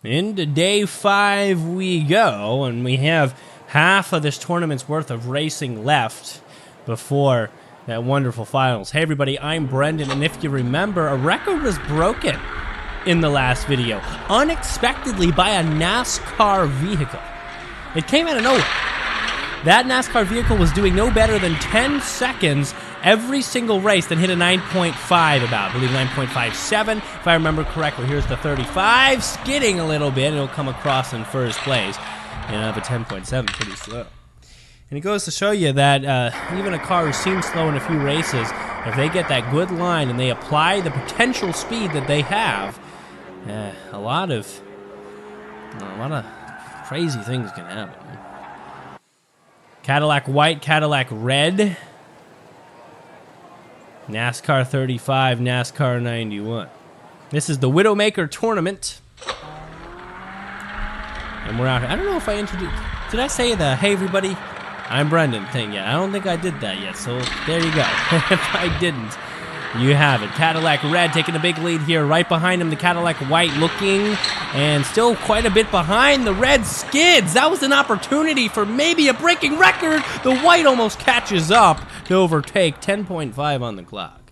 Into day 5 we go, and we have half of this tournament's worth of racing left before that wonderful finals. Hey everybody, I'm Brendan, and if you remember, a record was broken in the last video, unexpectedly by a NASCAR vehicle. It came out of nowhere. That NASCAR vehicle was doing no better than 10 seconds every single race, then hit a 9.5 about, I believe 9.57, if I remember correctly. Here's the 35, skidding a little bit. It'll come across in first place. And I have a 10.7, pretty slow. And it goes to show you that even a car who seems slow in a few races, if they get that good line and they apply the potential speed that they have, a lot of crazy things can happen. Cadillac white, Cadillac red. NASCAR 35, NASCAR 91. This is the Widowmaker tournament. And we're out here. I don't know if I introduced... Did I say the hey everybody, I'm Brendan thing yet? I don't think I did that yet, so there you go. If I didn't, you have it. Cadillac red taking a big lead here. Right behind him, the Cadillac white looking, and still quite a bit behind. The red skids. That was an opportunity for maybe a breaking record. The white almost catches up to overtake. 10.5 on the clock.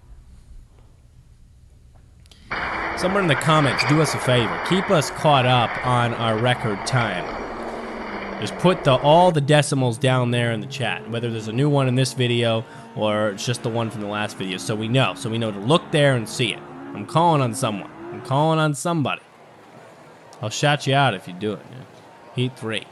Somewhere in the comments, do us a favor. Keep us caught up on our record time. Just put all the decimals down there in the chat, whether there's a new one in this video or it's just the one from the last video, so we know to look there and see it. I'm calling on someone. I'm calling on somebody. I'll shout you out if you do it. Heat 3.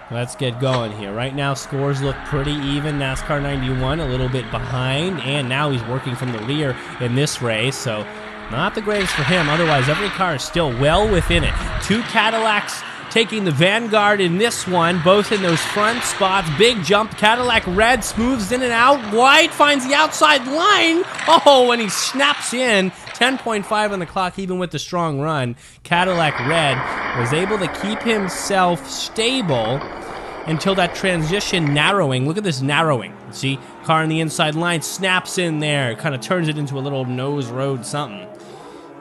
Let's get going here. Right now, scores look pretty even. NASCAR 91 a little bit behind, and now he's working from the rear in this race, so not the greatest for him. Otherwise, every car is still well within it. Two Cadillacs taking the vanguard in this one, both in those front spots. Big jump. Cadillac red smooths in and out. White finds the outside line. Oh, and he snaps in. 10.5 on the clock, even with the strong run. Cadillac red was able to keep himself stable until that transition narrowing. Look at this narrowing. See, car on the inside line snaps in there, kind of turns it into a little nose road something.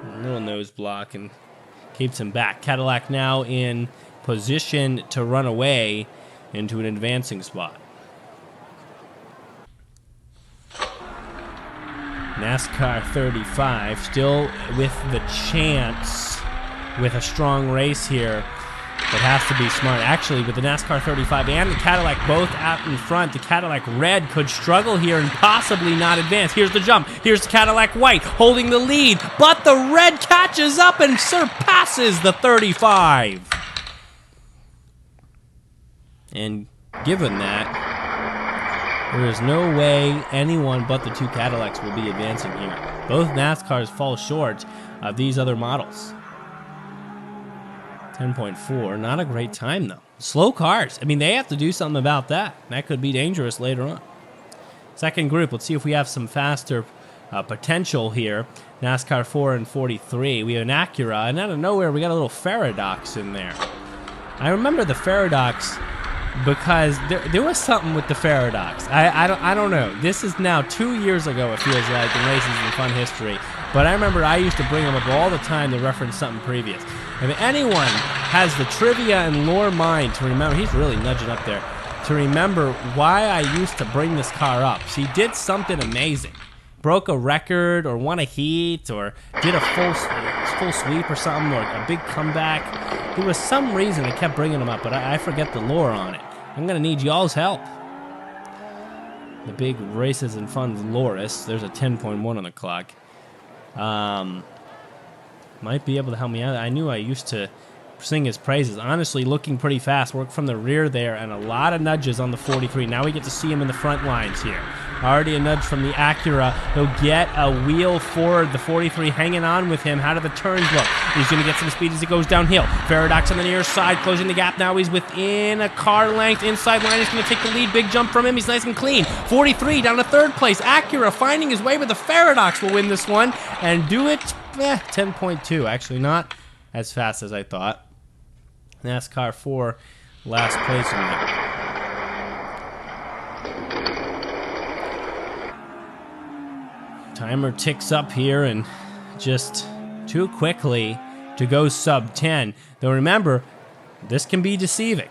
A little nose block and keeps him back. Cadillac now in position to run away into an advancing spot. NASCAR 35 still with the chance with a strong race here. It has to be smart. Actually, with the NASCAR 35 and the Cadillac both out in front, the Cadillac red could struggle here and possibly not advance. Here's the jump. Here's the Cadillac white holding the lead, but the red catches up and surpasses the 35. And given that, there is no way anyone but the two Cadillacs will be advancing here. Both NASCARs fall short of these other models. 10.4, not a great time though. Slow cars. I mean, they have to do something about that. That could be dangerous later on. Second group, let's see if we have some faster potential here. NASCAR 4 and 43. We have an Acura, and out of nowhere, we got a little Faradox in there. I remember the Faradox because there was something with the Faradox. I don't know. This is now 2 years ago, it feels like, in Races and Fun history. But I remember I used to bring them up all the time to reference something previous. If anyone has the trivia and lore mind to remember, he's really nudging up there, to remember why I used to bring this car up. She did something amazing. Broke a record or won a heat or did a full sweep or something, or a big comeback. There was some reason I kept bringing them up, but I forget the lore on it. I'm going to need y'all's help. The big Races and Fun lorist. There's a 10.1 on the clock. Might be able to help me out. I knew I used to sing his praises. Honestly, looking pretty fast. Work from the rear there, and a lot of nudges on the 43. Now we get to see him in the front lines here. Already a nudge from the Acura. He'll get a wheel forward. The 43 hanging on with him. How do the turns look? He's going to get some speed as he goes downhill. Faradox on the near side, closing the gap. Now he's within a car length. Inside line is going to take the lead. Big jump from him. He's nice and clean. 43 down to third place. Acura finding his way with the Faradox will win this one and do it. 10.2. Actually, not as fast as I thought. NASCAR 4, last place in there. Timer ticks up here, and just too quickly to go sub 10. Though remember, this can be deceiving.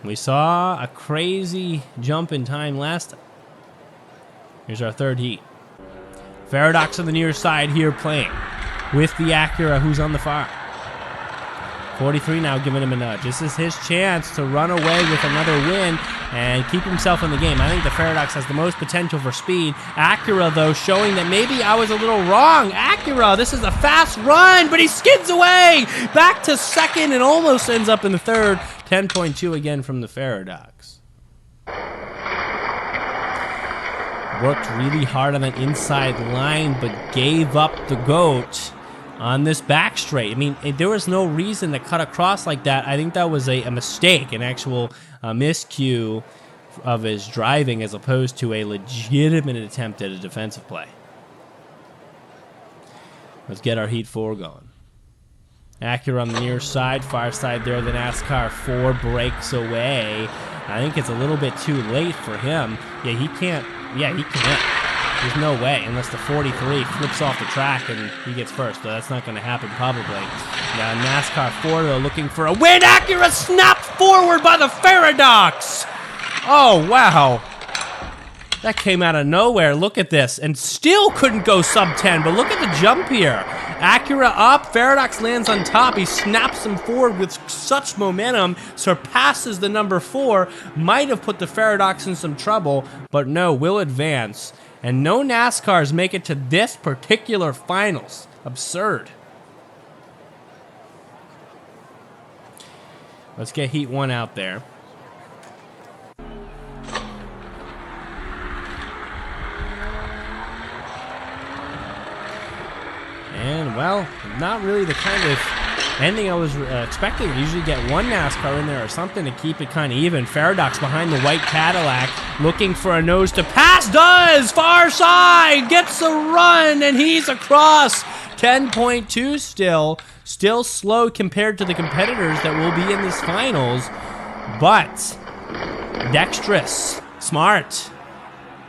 We saw a crazy jump in time last time. Here's our third heat. Paradox on the near side here playing with the Acura, who's on the far. 43 now giving him a nudge. This is his chance to run away with another win and keep himself in the game. I think the Paradox has the most potential for speed. Acura, though, showing that maybe I was a little wrong. Acura, this is a fast run, but he skids away. Back to second and almost ends up in the third. 10.2 again from the Paradox. Worked really hard on that inside line, but gave up the goat on this back straight. I mean, there was no reason to cut across like that. I think that was a mistake, an actual miscue of his driving as opposed to a legitimate attempt at a defensive play. Let's get our Heat 4 going. Acura on the near side, far side there. The NASCAR 4 breaks away. I think it's a little bit too late for him. Yeah, he can't. Yeah, he can't. There's no way, unless the 43 flips off the track and he gets first. But that's not going to happen, probably. Now, NASCAR 4, though, looking for a win. Acura snapped forward by the Paradox. Oh, wow. That came out of nowhere. Look at this. And still couldn't go sub 10, but look at the jump here. Acura up, Paradox lands on top. He snaps him forward with such momentum, surpasses the number 4, might have put the Paradox in some trouble, but no, will advance. And no NASCARs make it to this particular finals. Absurd. Let's get Heat 1 out there. And, well, not really the kind of ending I was expecting. We usually get one NASCAR in there or something to keep it kind of even. Paradox behind the white Cadillac, looking for a nose to pass. Does! Far side! Gets a run, and he's across. 10.2 still. Still slow compared to the competitors that will be in this finals. But dexterous, smart,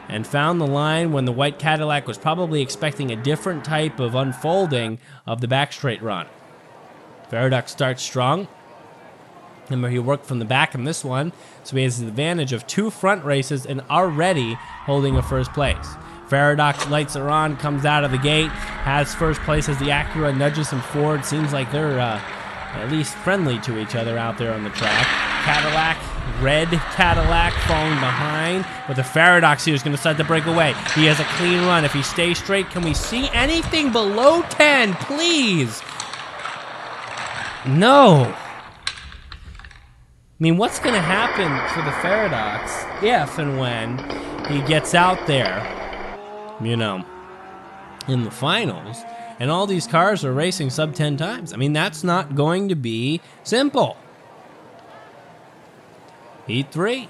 and found the line when the white Cadillac was probably expecting a different type of unfolding of the back straight run. Paradox starts strong. Remember, he worked from the back in this one, so he has the advantage of 2 front races and already holding a first place. Paradox lights are on, comes out of the gate, has first place as the Acura nudges him forward. Seems like they're at least friendly to each other out there on the track. Cadillac, red Cadillac falling behind, but the Paradox here is going to start to break away. He has a clean run. If he stays straight, can we see anything below 10, please? No. I mean, what's going to happen for the Paradox if and when he gets out there, you know, in the finals, and all these cars are racing sub 10 times? I mean, that's not going to be simple. Heat 3.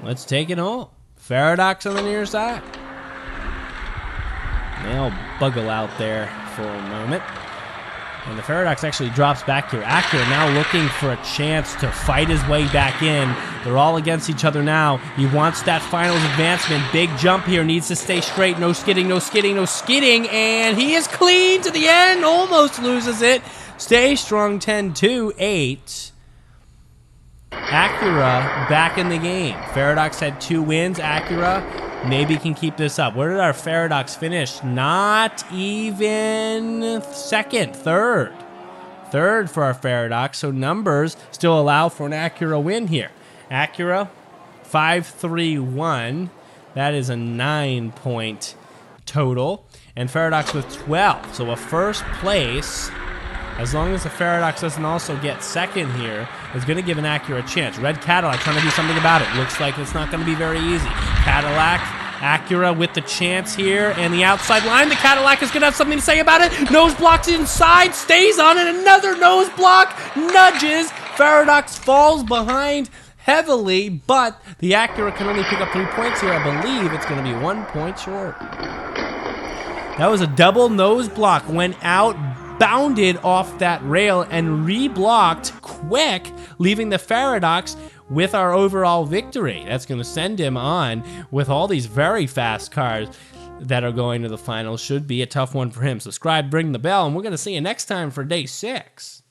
Let's take it home. Paradox on the near side. They'll buggle out there for a moment. And the Paradox actually drops back here. Acura now looking for a chance to fight his way back in. They're all against each other now. He wants that finals advancement. Big jump here. Needs to stay straight. No skidding, no skidding, no skidding. And he is clean to the end. Almost loses it. Stay strong, 10-2-8. Acura back in the game. Paradox had 2 wins. Acura maybe can keep this up. Where did our Paradox finish? Not even second, third. Third for our Paradox, so numbers still allow for an Acura win here. Acura, 5-3-1. That is a 9-point total. And Paradox with 12, so a first place. As long as the Paradox doesn't also get second here, is going to give an Acura a chance. Red Cadillac trying to do something about it. Looks like it's not going to be very easy. Cadillac, Acura with the chance here, and the outside line. The Cadillac is going to have something to say about it. Nose blocks inside, stays on it. Another nose block, nudges. Paradox falls behind heavily, but the Acura can only pick up 3 points here. I believe it's going to be 1 point short. That was a double nose block. Went out, bounded off that rail, and reblocked quick, leaving the Paradox with our overall victory. That's going to send him on with all these very fast cars. that are going to the finals. Should be a tough one for him. Subscribe, ring the bell, and we're going to see you next time for day 6.